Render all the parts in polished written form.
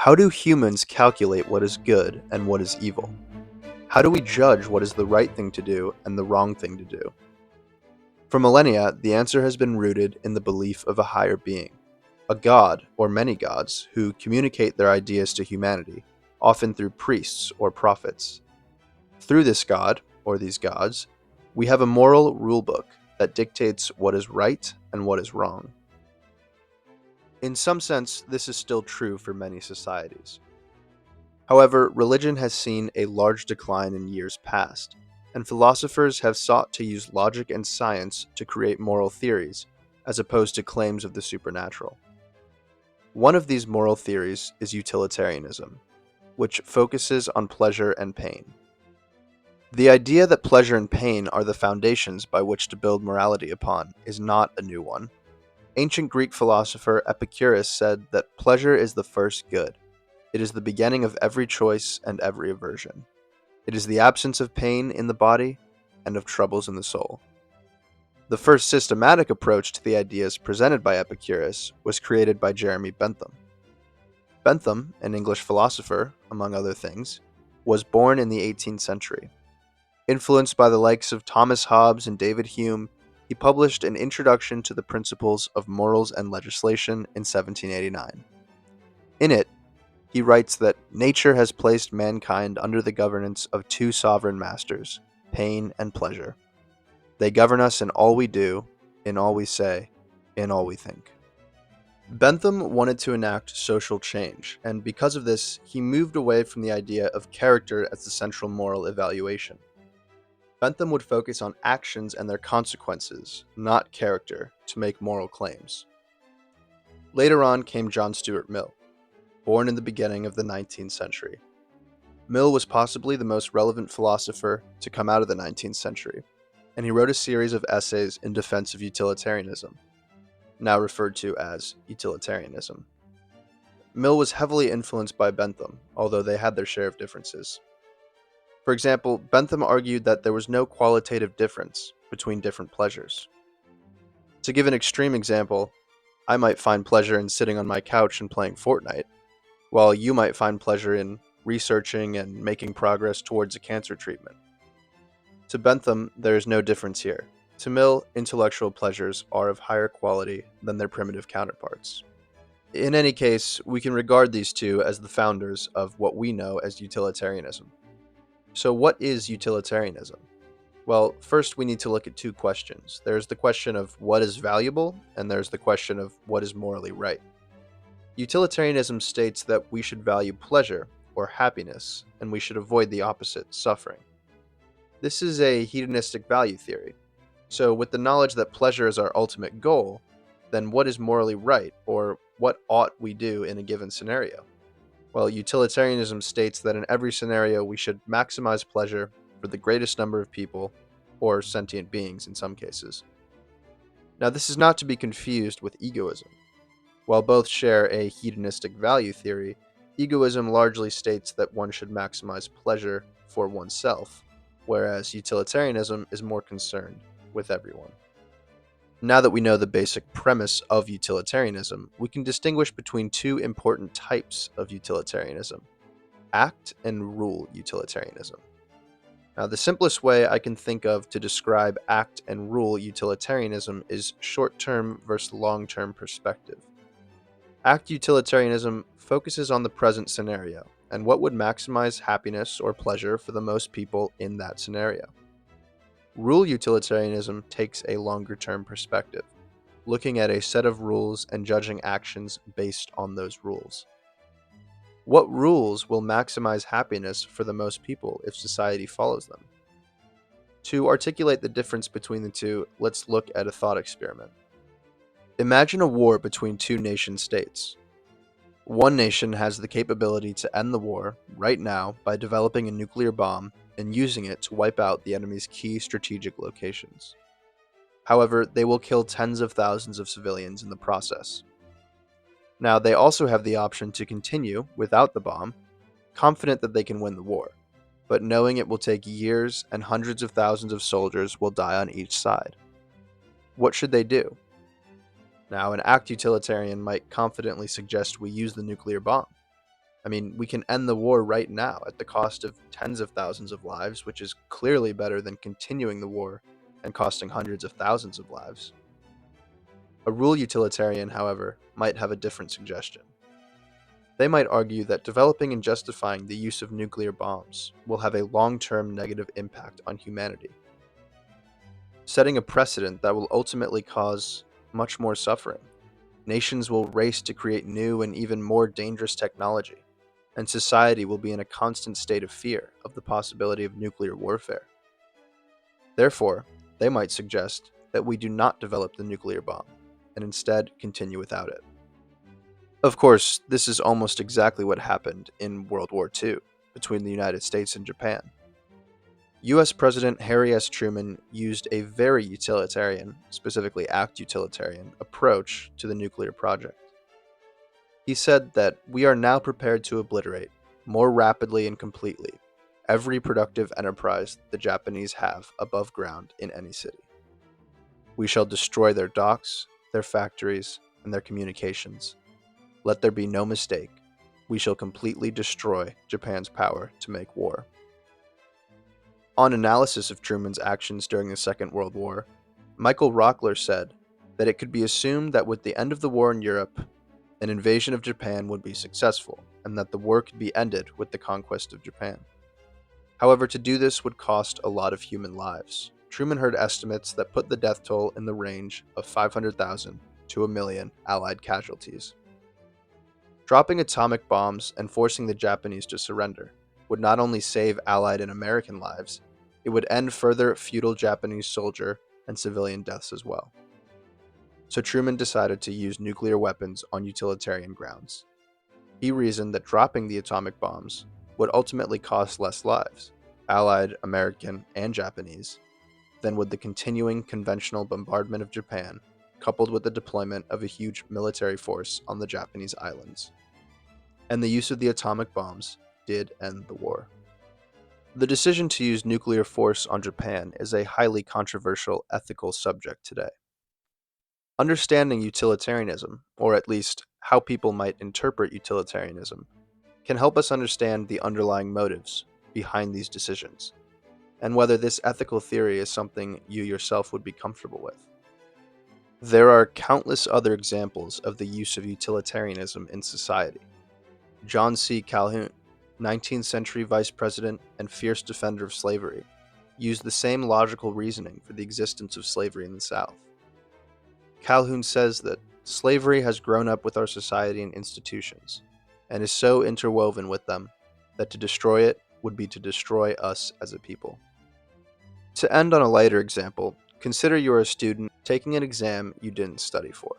How do humans calculate what is good and what is evil? How do we judge what is the right thing to do and the wrong thing to do? For millennia, the answer has been rooted in the belief of a higher being, a god or many gods who communicate their ideas to humanity, often through priests or prophets. Through this god, or these gods, we have a moral rulebook that dictates what is right and what is wrong. In some sense, this is still true for many societies. However, religion has seen a large decline in years past, and philosophers have sought to use logic and science to create moral theories, as opposed to claims of the supernatural. One of these moral theories is utilitarianism, which focuses on pleasure and pain. The idea that pleasure and pain are the foundations by which to build morality upon is not a new one. Ancient Greek philosopher Epicurus said that pleasure is the first good. It is the beginning of every choice and every aversion. It is the absence of pain in the body and of troubles in the soul. The first systematic approach to the ideas presented by Epicurus was created by Jeremy Bentham. Bentham, an English philosopher, among other things, was born in the 18th century. Influenced by the likes of Thomas Hobbes and David Hume, he published an Introduction to the Principles of Morals and Legislation in 1789. In it, he writes that nature has placed mankind under the governance of two sovereign masters, pain and pleasure. They govern us in all we do, in all we say, in all we think. Bentham wanted to enact social change, and because of this, he moved away from the idea of character as the central moral evaluation. Bentham would focus on actions and their consequences, not character, to make moral claims. Later on came John Stuart Mill, born in the beginning of the 19th century. Mill was possibly the most relevant philosopher to come out of the 19th century, and he wrote a series of essays in defense of utilitarianism, now referred to as utilitarianism. Mill was heavily influenced by Bentham, although they had their share of differences. For example, Bentham argued that there was no qualitative difference between different pleasures. To give an extreme example, I might find pleasure in sitting on my couch and playing Fortnite, while you might find pleasure in researching and making progress towards a cancer treatment. To Bentham, there is no difference here. To Mill, intellectual pleasures are of higher quality than their primitive counterparts. In any case, we can regard these two as the founders of what we know as utilitarianism. So what is utilitarianism? Well, first we need to look at two questions. There's the question of what is valuable, and there's the question of what is morally right. Utilitarianism states that we should value pleasure, or happiness, and we should avoid the opposite, suffering. This is a hedonistic value theory. So with the knowledge that pleasure is our ultimate goal, then what is morally right, or what ought we do in a given scenario? Well, utilitarianism states that in every scenario we should maximize pleasure for the greatest number of people, or sentient beings in some cases. Now, this is not to be confused with egoism. While both share a hedonistic value theory, egoism largely states that one should maximize pleasure for oneself, whereas utilitarianism is more concerned with everyone. Now that we know the basic premise of utilitarianism, we can distinguish between two important types of utilitarianism: act and rule utilitarianism. Now, the simplest way I can think of to describe act and rule utilitarianism is short-term versus long-term perspective. Act utilitarianism focuses on the present scenario and what would maximize happiness or pleasure for the most people in that scenario. Rule utilitarianism takes a longer-term perspective, looking at a set of rules and judging actions based on those rules. What rules will maximize happiness for the most people if society follows them? To articulate the difference between the two, let's look at a thought experiment. Imagine a war between two nation-states. One nation has the capability to end the war right now by developing a nuclear bomb and using it to wipe out the enemy's key strategic locations. However, they will kill tens of thousands of civilians in the process. Now, they also have the option to continue without the bomb, confident that they can win the war, but knowing it will take years and hundreds of thousands of soldiers will die on each side. What should they do? Now, an act utilitarian might confidently suggest we use the nuclear bomb. I mean, we can end the war right now at the cost of tens of thousands of lives, which is clearly better than continuing the war and costing hundreds of thousands of lives. A rule utilitarian, however, might have a different suggestion. They might argue that developing and justifying the use of nuclear bombs will have a long-term negative impact on humanity, setting a precedent that will ultimately cause much more suffering. Nations will race to create new and even more dangerous technology, and society will be in a constant state of fear of the possibility of nuclear warfare. Therefore, they might suggest that we do not develop the nuclear bomb, and instead continue without it. Of course, this is almost exactly what happened in World War II between the United States and Japan. US President Harry S. Truman used a very utilitarian, specifically act utilitarian, approach to the nuclear project. He said that we are now prepared to obliterate, more rapidly and completely, every productive enterprise the Japanese have above ground in any city. We shall destroy their docks, their factories, and their communications. Let there be no mistake. We shall completely destroy Japan's power to make war. On analysis of Truman's actions during the Second World War, Michael Rockler said that it could be assumed that with the end of the war in Europe, an invasion of Japan would be successful, and that the war could be ended with the conquest of Japan. However, to do this would cost a lot of human lives. Truman heard estimates that put the death toll in the range of 500,000 to 1,000,000 Allied casualties. Dropping atomic bombs and forcing the Japanese to surrender would not only save Allied and American lives, it would end further feudal Japanese soldier and civilian deaths as well. So Truman decided to use nuclear weapons on utilitarian grounds. He reasoned that dropping the atomic bombs would ultimately cost less lives, Allied, American, and Japanese, than would the continuing conventional bombardment of Japan, coupled with the deployment of a huge military force on the Japanese islands. And the use of the atomic bombs did end the war. The decision to use nuclear force on Japan is a highly controversial ethical subject today. Understanding utilitarianism, or at least how people might interpret utilitarianism, can help us understand the underlying motives behind these decisions, and whether this ethical theory is something you yourself would be comfortable with. There are countless other examples of the use of utilitarianism in society. John C. Calhoun, 19th century vice president and fierce defender of slavery, used the same logical reasoning for the existence of slavery in the South. Calhoun says that slavery has grown up with our society and institutions, and is so interwoven with them that to destroy it would be to destroy us as a people. To end on a lighter example, consider you're a student taking an exam you didn't study for.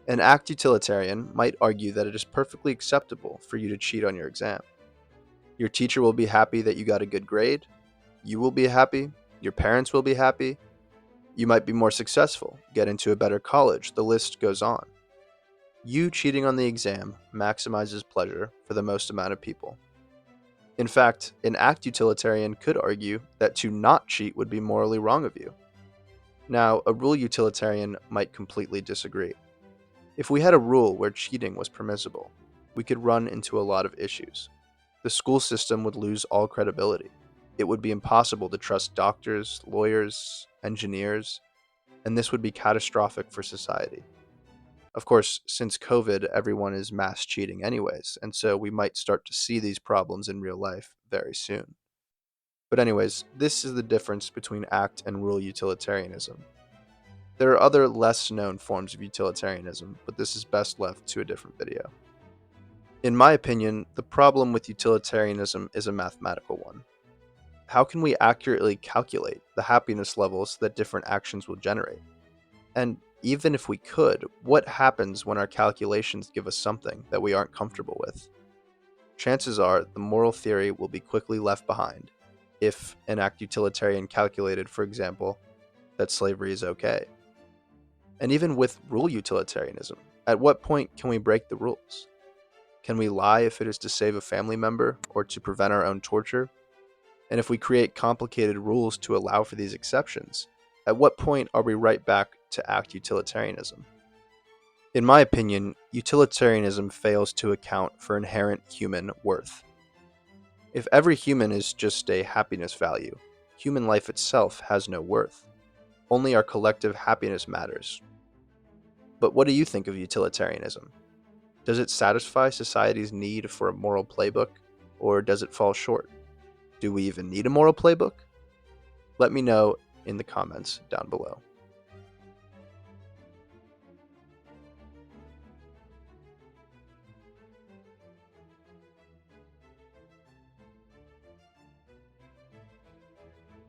An act utilitarian might argue that it is perfectly acceptable for you to cheat on your exam. Your teacher will be happy that you got a good grade, you will be happy, your parents will be happy, you might be more successful, get into a better college, the list goes on. You cheating on the exam maximizes pleasure for the most amount of people. In fact, an act utilitarian could argue that to not cheat would be morally wrong of you. Now, a rule utilitarian might completely disagree. If we had a rule where cheating was permissible, we could run into a lot of issues. The school system would lose all credibility. It would be impossible to trust doctors, lawyers, engineers, and this would be catastrophic for society. Of course, since COVID, everyone is mass cheating anyways, and so we might start to see these problems in real life very soon. But anyways, this is the difference between act and rule utilitarianism. There are other less known forms of utilitarianism, but this is best left to a different video. In my opinion, the problem with utilitarianism is a mathematical one. How can we accurately calculate the happiness levels that different actions will generate? And even if we could, what happens when our calculations give us something that we aren't comfortable with? Chances are the moral theory will be quickly left behind if an act utilitarian calculated, for example, that slavery is okay. And even with rule utilitarianism, at what point can we break the rules? Can we lie if it is to save a family member or to prevent our own torture? And if we create complicated rules to allow for these exceptions, at what point are we right back to act utilitarianism? In my opinion, utilitarianism fails to account for inherent human worth. If every human is just a happiness value, human life itself has no worth. Only our collective happiness matters. But what do you think of utilitarianism? Does it satisfy society's need for a moral playbook, or does it fall short? Do we even need a moral playbook? Let me know in the comments down below.